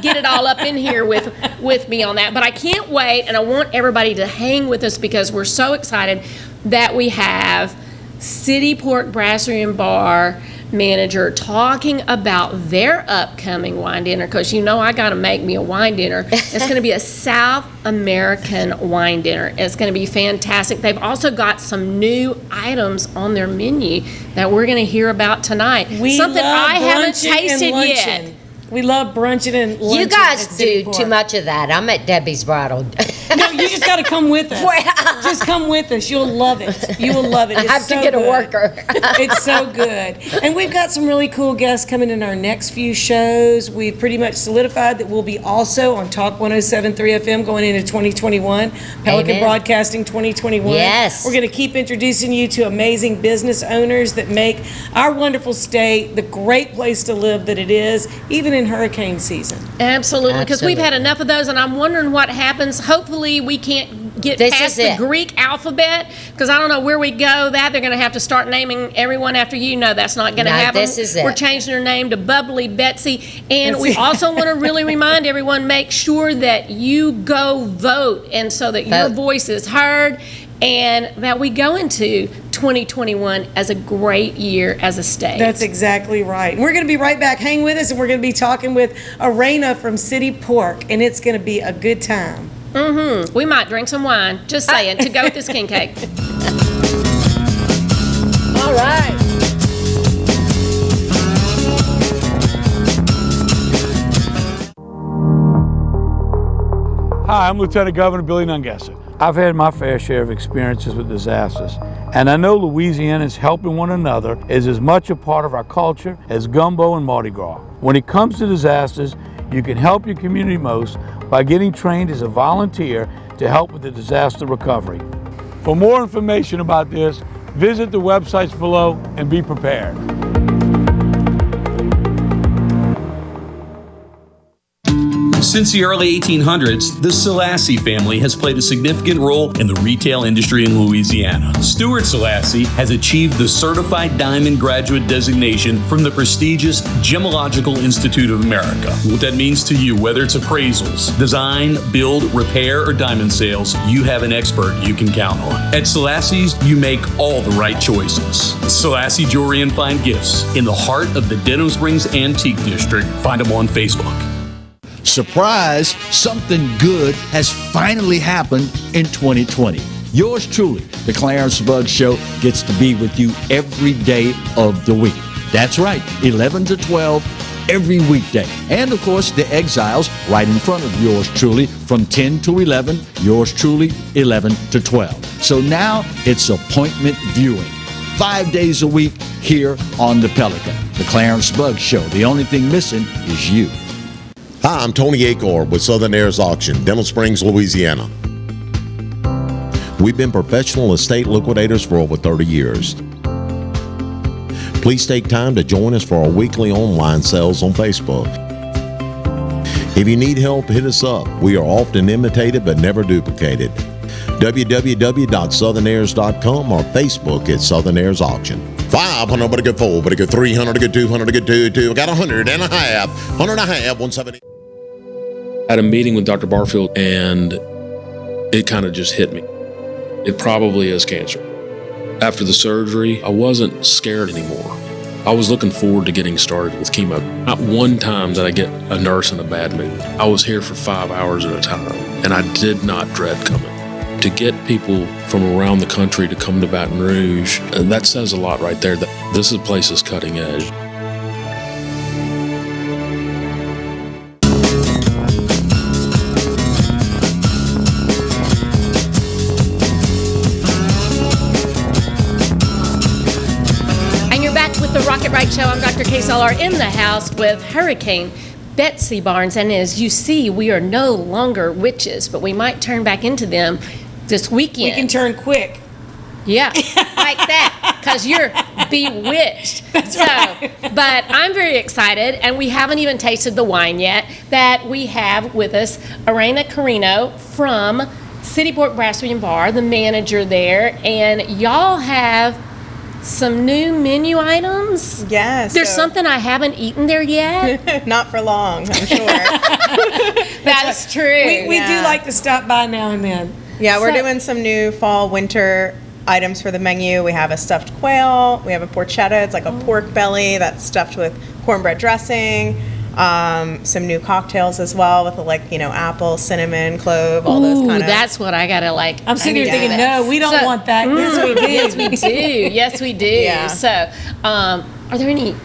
get it all up in here with me on that. But I can't wait, and I want everybody to hang with us because we're so excited that we have City Port Brasserie and Bar manager talking about their upcoming wine dinner, because you know I got to make me a wine dinner. It's going to be a South American wine dinner. It's going to be fantastic. They've also got some new items on their menu that we're going to hear about tonight. We Something love I haven't brunching and tasted luncheon. yet. We love brunching and luncheon. You guys at City do Port. too much of that. I'm at Debbie's Bridal. No, you just got to come with us. Just come with us. You'll love it. You will love it. I It's have to so get a good. worker. It's so good. And we've got some really cool guests coming in our next few shows. We've pretty much solidified that we'll be also on Talk 107.3 FM going into 2021, Pelican Amen. Broadcasting 2021. Yes. We're going to keep introducing you to amazing business owners that make our wonderful state the great place to live that it is, even in hurricane season. Absolutely, because we've Absolutely. had enough of those, and I'm wondering what happens. Hopefully, we can't get This past is the it. Greek alphabet, because I don't know where we go. That they're going to have to start naming everyone after you. No, that's not going to No, happen. this is it. We're changing her name to Bubbly Betsy, and That's we it. also want to really remind everyone: make sure that you go vote, and so that your Vote. voice is heard, and that we go into 2021 as a great year as a state. That's exactly right. And we're going to be right back. Hang with us, and we're going to be talking with Araina from City Pork, and it's going to be a good time. We might drink some wine. Just saying, to go with this king cake. All right. Hi, I'm Lieutenant Governor Billy Nungesser. I've had my fair share of experiences with disasters, and I know Louisianans helping one another is as much a part of our culture as gumbo and Mardi Gras. When it comes to disasters, you can help your community most by getting trained as a volunteer to help with the disaster recovery. For more information about this, visit the websites below and be prepared. Since the early 1800s, the Selassie family has played a significant role in the retail industry in Louisiana. Stuart Selassie has achieved the Certified Diamond Graduate designation from the prestigious Gemological Institute of America. What that means to you, whether it's appraisals, design, build, repair, or diamond sales, you have an expert you can count on. At Selassie's, you make all the right choices. Selassie Jewelry and Fine Gifts in the heart of the Denham Springs Antique District. Find them on Facebook. Surprise, something good has finally happened in 2020. Yours truly, the Clarence Bugg Show, gets to be with you every day of the week. That's right, 11 to 12 every weekday. And of course, the Exiles right in front of yours truly from 10 to 11, yours truly 11 to 12. So now it's appointment viewing. 5 days a week here on the Pelican. The Clarence Bugg Show. The only thing missing is you. Hi, I'm Tony Acor with Southern Heirs Auction, Denham Springs, Louisiana. We've been professional estate liquidators for over 30 years. Please take time to join us for our weekly online sales on Facebook. If you need help, hit us up. We are often imitated but never duplicated. www.southernheirs.com or Facebook at Southern Heirs Auction. 500, but a good 4, but a good 300, a good 200, a good 2. I got 100 and a half, 170. I had a meeting with Dr. Barfield, and it kind of just hit me. It probably is cancer. After the surgery, I wasn't scared anymore. I was looking forward to getting started with chemo. Not one time did I get a nurse in a bad mood. I was here for 5 hours at a time, and I did not dread coming. To get people from around the country to come to Baton Rouge, and that says a lot right there, that this place is cutting edge. And you're back with the Rocket Right Show. I'm Dr. Kay Solar in the house with Hurricane Betsy Barnes. And as you see, we are no longer witches, but we might turn back into them this weekend. We can turn quick. Yeah, like that, because you're bewitched. That's right. But I'm very excited, and we haven't even tasted the wine yet, that we have with us Araina Carino from Cityport Brasserie and Bar, the manager there, and y'all have some new menu items. Yes. There's something I haven't eaten there yet. Not for long, I'm sure. That's true. We do like to stop by now and then. Yeah, we're doing some new fall, winter items for the menu. We have a stuffed quail. We have a porchetta. It's like a pork belly that's stuffed with cornbread dressing. Some new cocktails as well with apple, cinnamon, clove, all those kind of. That's what I gotta like. I'm sitting here thinking, no, we don't want that. Yes, we do. Yes, we do. Yes, we do. Yeah. So, are there any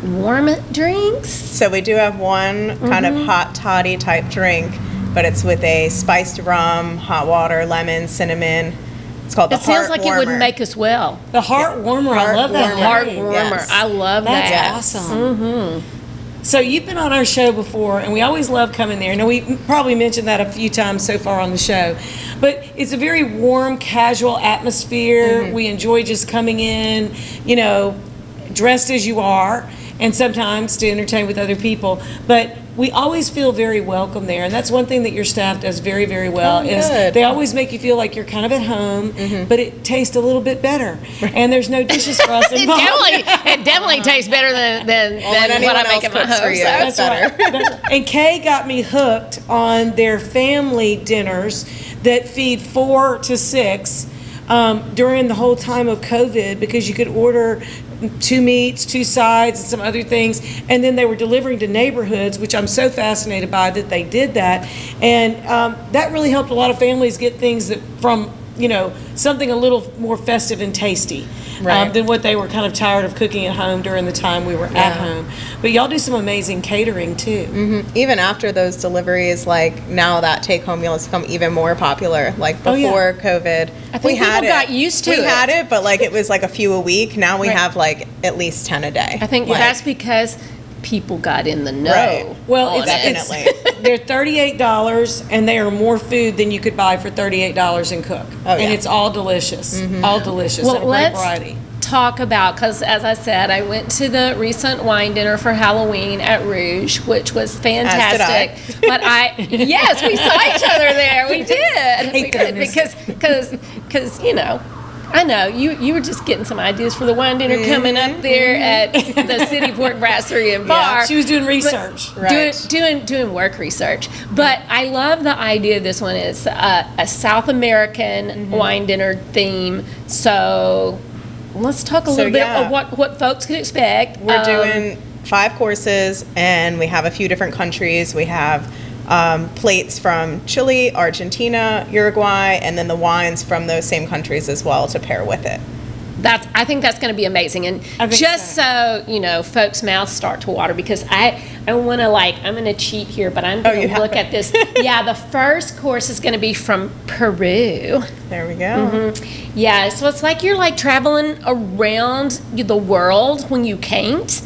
warm drinks? So we do have one kind of hot toddy type drink, but it's with a spiced rum, hot water, lemon, cinnamon. It's called the It sounds Heart like Warmer. it would make us well. The heart warmer. I love that. Heart name. warmer. Yes. I love that. That's awesome. So you've been on our show before, and we always love coming there. Now, we probably mentioned that a few times so far on the show, but it's a very warm, casual atmosphere. We enjoy just coming in, dressed as you are, and sometimes to entertain with other people. But we always feel very welcome there, and that's one thing that your staff does very, very well. Is good. they always make you feel like you're kind of at home, but it tastes a little bit better, and there's no dishes for us involved. It definitely tastes better than what I make at my home. for you. So That's better. Right. And Kay got me hooked on their family dinners that feed 4 to 6 during the whole time of COVID, because you could order 2 meats, 2 sides, and some other things, and then they were delivering to neighborhoods, which I'm so fascinated by that they did that, and that really helped a lot of families get things that from something a little more festive and tasty than what they were kind of tired of cooking at home during the time we were at home. But y'all do some amazing catering too. Even after those deliveries, like now that take-home meal has become even more popular. Like before COVID, I think people got used to it. We had it, but like it was like a few a week. Now we have like at least 10 a day. I think that's because people got in the know. Right. Well, definitely. They're $38, and they are more food than you could buy for $38 and cook. And it's all delicious, all delicious, Well, and a great variety. Talk about, because as I said, I went to the recent wine dinner for Halloween at Rouge, which was fantastic. As did But yes, we saw each other there. We did. Because I know you were just getting some ideas for the wine dinner coming up there at the Cityport Brasserie and Bar. She was doing research, doing work research. But I love the idea. This one is a South American wine dinner theme. So let's talk a little bit of what folks could expect. We're doing 5 courses, and we have a few different countries. We have plates from Chile, Argentina, Uruguay, and then the wines from those same countries as well to pair with it. I think that's going to be amazing, and just so folks' mouths start to water, because I want to I'm going to cheat here, but I'm going to look at this. Yeah, the first course is going to be from Peru. There we go. Yeah, so it's like you're traveling around the world when you can't,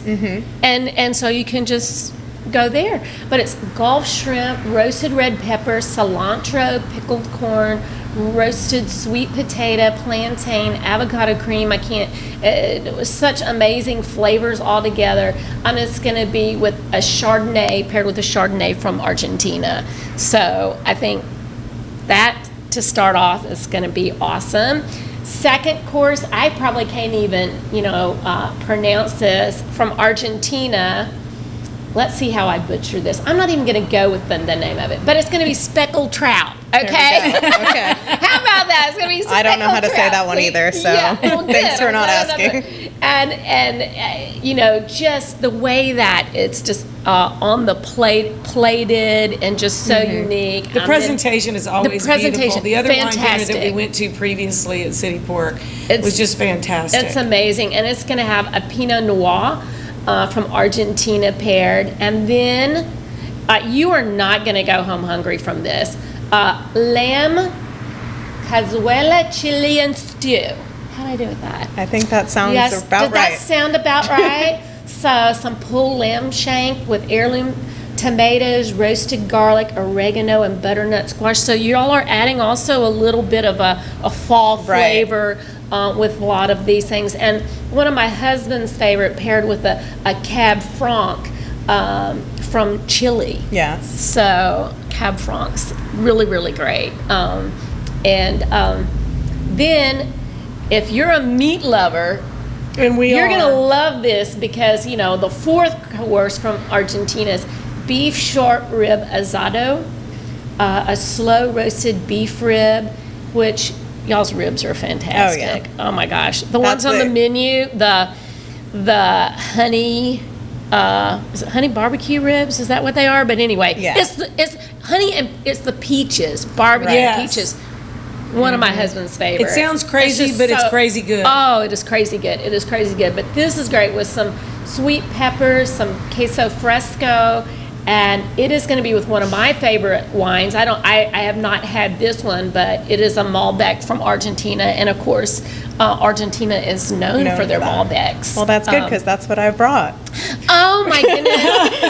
and so you can just go there. But it's Gulf shrimp, roasted red pepper, cilantro, pickled corn, roasted sweet potato, plantain, avocado cream. It was such amazing flavors all together. And it's going to be with a Chardonnay, paired with a Chardonnay from Argentina. So I think that, to start off, is going to be awesome. Second course, I probably can't even, pronounce this, from Argentina. Let's see how I butcher this. I'm not even going to go with the name of it, but it's going to be speckled trout. Okay. Okay. How about that? It's going to be speckled I don't know how to say trout. that one either, so well, thanks for not No. asking. And just the way that it's just on the plate, plated, and just so unique. The presentation is always beautiful. The other wine dinner that we fantastic. went to previously at City Pork was just fantastic. It's amazing, and it's going to have a Pinot Noir from Argentina paired, and then you are not going to go home hungry from this. Lamb cazuela chili and stew. How did I do with that? I think that sounds about Did right. that sound about right? So some pulled lamb shank with heirloom tomatoes, roasted garlic, oregano, and butternut squash. So you all are adding also a little bit of a fall flavor with a lot of these things. And one of my husband's favorite paired with a Cab Franc from Chile. Yes. So Cab Franc's really, really great. Then if you're a meat lover, and you're going to love this because, the fourth course from Argentina is beef short rib asado, a slow roasted beef rib, which y'all's ribs are fantastic. Oh my gosh. The ones on the menu, the honey, is it honey barbecue ribs? Is that what they are? But anyway, it's honey and it's the peaches, barbecue peaches. One of my husband's favorites. It sounds crazy, but it's crazy good. Oh, it is crazy good. It is crazy good. But this is great with some sweet peppers, some queso fresco, and it is going to be with one of my favorite wines. I have not had this one, but it is a Malbec from Argentina, and of course, Argentina is known for their Malbecs. Well, that's good because that's what I brought. Oh my goodness!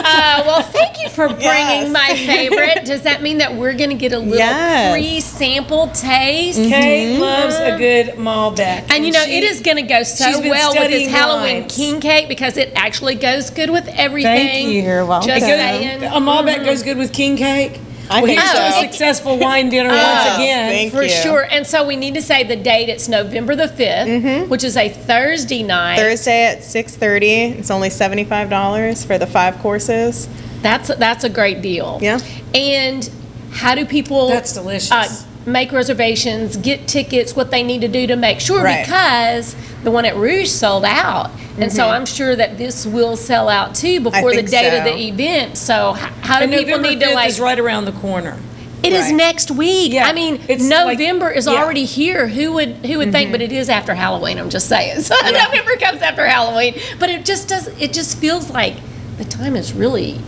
Well, thank you for bringing my favorite. Does that mean that we're going to get a little pre-sample taste? Kate loves a good Malbec, and it is going to go so she's been well with this studying Halloween wines. king cake because it actually goes good with everything. Thank you. You're welcome. Just saying. A Malbec goes good with king cake. I think here's so. to a successful wine dinner once again. For sure. And so we need to say the date. It's November the 5th, which is a Thursday night. Thursday at 6:30. It's only $75 for the 5 courses. That's a great deal. Yeah. And how do people? That's delicious. Make reservations, get tickets, what they need to do to make sure, Right. because the one at Rouge sold out. And so I'm sure that this will sell out too before the think date of so. the event. So how do And people November need to 5th is right around the corner. It is Right. next week. Yeah. I mean, It's November is already here. Who would think? But it is after Halloween. I'm just saying. So November comes after Halloween. But it just does. It just feels like the time is really,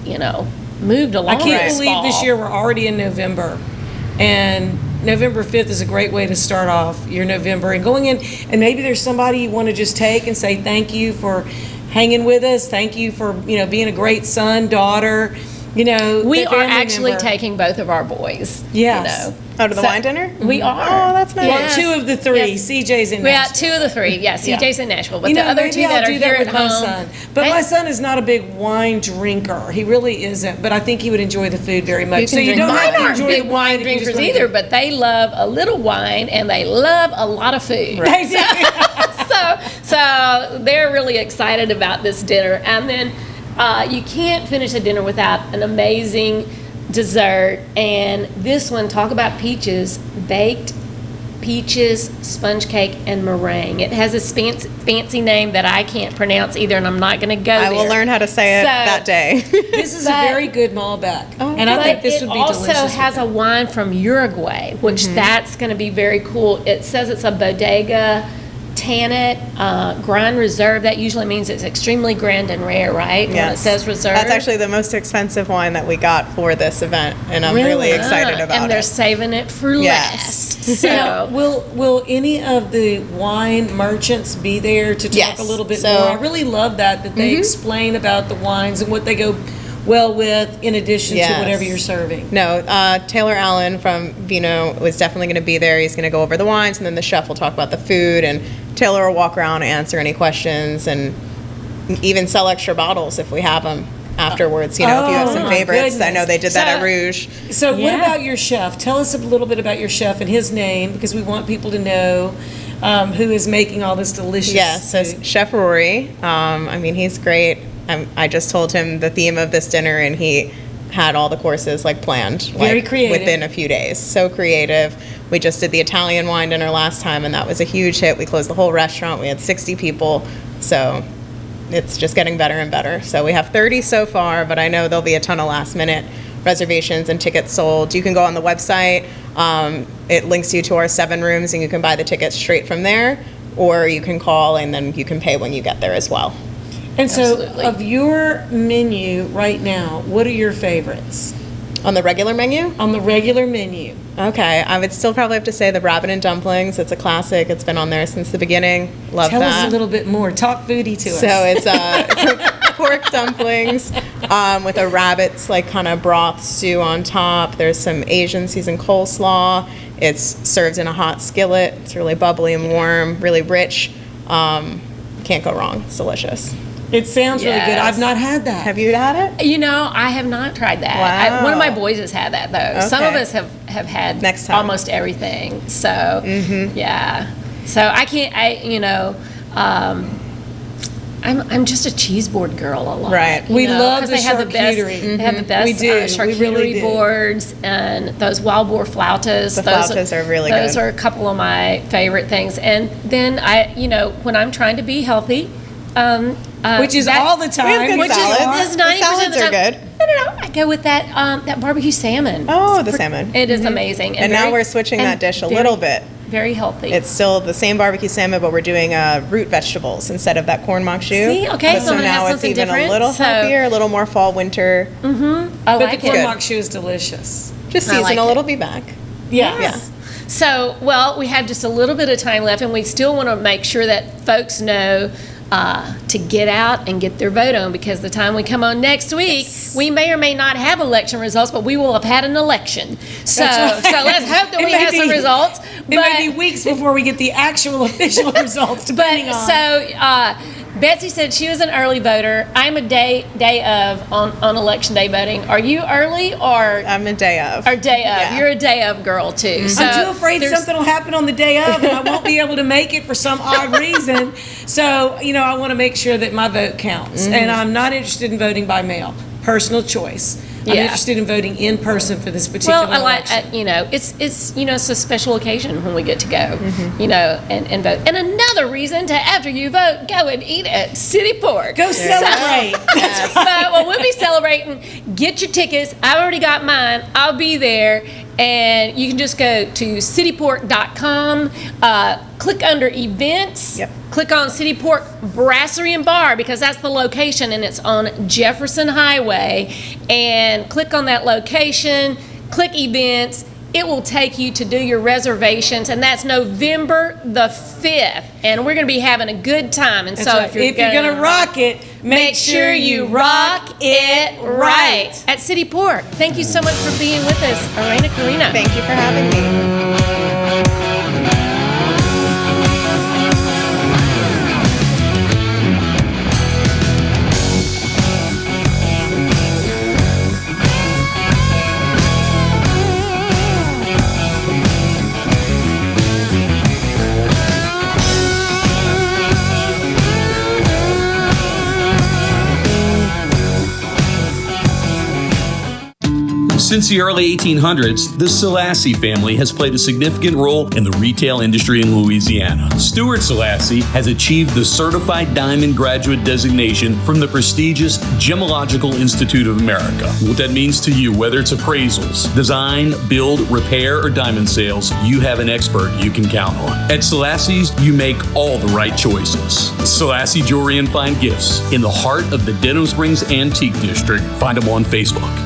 moved along. I can't this believe this fall. year we're already in November, and November 5th is a great way to start off your November and going in. And maybe there's somebody you want to just take and say thank you for hanging with us. Thank you for being a great son, daughter. We are family actually member. taking both of our boys. Yes. Oh, to the wine dinner? We are. Oh, that's nice. Well, 2 of the 3. CJ's in We got Nashville. 2 of the 3. Yeah, CJ's in Nashville, but the maybe other 2 that I'll are do here with at my home. son. But my son is not a big wine drinker. He really isn't. But I think he would enjoy the food very much. So you don't Mine have to aren't enjoy big the wine if you just drinkers wanna either, do- but they love a little wine and they love a lot of food. They do. So they're really excited about this dinner. And then you can't finish a dinner without an amazing dessert. And this one, talk about peaches, baked peaches, sponge cake, and meringue. It has a fancy name that I can't pronounce either, and I'm not going to go I there. will learn how to say it that day. This is a very good Malbec. And I think this would be delicious. It also has a wine from Uruguay, which that's going to be very cool. It says it's a bodega Tannet Grand Reserve. That usually means it's extremely grand and rare, right? When it says reserve. That's actually the most expensive wine that we got for this event, and I'm really excited about and it. they're saving it for last. So will any of the wine merchants be there to talk a little bit more? I really love that they explain about the wines and what they go well with in addition to whatever you're serving. No, Taylor Allen from Vino was definitely going to be there. He's going to go over the wines, and then the chef will talk about the food, and Taylor will walk around and answer any questions, and even sell extra bottles if we have them afterwards. If you have some favorites. I know they did that at Rouge. So what about your chef? Tell us a little bit about your chef and his name, because we want people to know who is making all this delicious. Yeah, so food. Chef Rory, I mean, he's great. I just told him the theme of this dinner, and he had all the courses like planned. Very creative. Within a few days. So creative. We just did the Italian wine dinner last time, and that was a huge hit. We closed the whole restaurant. We had 60 people. So it's just getting better and better. So we have 30 so far, but I know there'll be a ton of last minute reservations and tickets sold. You can go on the website. It links you to our 7 rooms, and you can buy the tickets straight from there, or you can call and then you can pay when you get there as well. And so, of your menu right now, what are your favorites? On the regular menu? On the regular menu. Okay, I would still probably have to say the rabbit and dumplings. It's a classic. It's been on there since the beginning. Love Tell that. us a little bit more. Talk foodie to us. So it's like pork dumplings with a rabbit's like kind of broth stew on top. There's some Asian seasoned coleslaw. It's served in a hot skillet. It's really bubbly and warm, really rich. Can't go wrong. It's delicious. It sounds really good. I've not had that. Have you had it? You know, I have not tried that. Wow. One of my boys has had that, though. Some of Okay. us have had Next time. almost everything. So, yeah. So I can't, I'm just a cheese board girl a lot. Right. We love 'cause the they have the best, charcuterie. They have the best We do. We charcuterie really do. boards and those wild boar flautas. The flautas are really Those good. are a couple of my favorite things. And then when I'm trying to be healthy, Which is all the time. We have good which salads. is The 90% salads of the are time. good. No. I go with that barbecue salmon. Oh, the salmon. It is amazing. And now we're switching that dish a little bit. Very healthy. It's still the same barbecue salmon, but we're doing root vegetables instead of that corn makshu. See? Okay, But so so I'm gonna now have it's something even different. a little So- healthier, a little more fall winter. I But like the it. corn makshu is delicious. Just I like seasonal. it. It'll be back. Yes. Yeah. So, we have just a little bit of time left, and we still want to make sure that folks know to get out and get their vote on, because the time we come on next week, we may or may not have election results, but we will have had an election. So, That's right. so let's hope that It we may have some be- results. It may be weeks before we get the actual official results, depending on. So, Betsy said she was an early voter. I'm a day of on election day voting. Are you early or? I'm a day of. Or day of. Yeah. You're a day of girl too. So I'm too afraid there's- something will happen on the day of and I won't be able to make it for some odd reason. So, I want to make sure that my vote counts. And I'm not interested in voting by mail. Personal choice. I'm Yeah. interested in voting in person for this particular Well, I like election. it's a special occasion when we get to go, and vote. And another reason to, after you vote, go and eat at City Pork. Go celebrate. So, we'll be celebrating. Get your tickets. I've already got mine. I'll be there. And you can just go to citypork.com, click under events, click on City Pork Brasserie and Bar, because that's the location, and it's on Jefferson Highway. And click on that location, click events. It will take you to do your reservations, and that's November the 5th. And we're going to be having a good time. And That's so right. if you're going to rock it, make sure you rock it right at City Pork. Thank you so much for being with us, Araina, Carino. Thank you for having me. Since the early 1800s, the Selassie family has played a significant role in the retail industry in Louisiana. Stuart Selassie has achieved the Certified Diamond Graduate designation from the prestigious Gemological Institute of America. What that means to you, whether it's appraisals, design, build, repair, or diamond sales, you have an expert you can count on. At Selassie's, you make all the right choices. Selassie Jewelry and Fine Gifts in the heart of the Denham Springs Antique District. Find them on Facebook.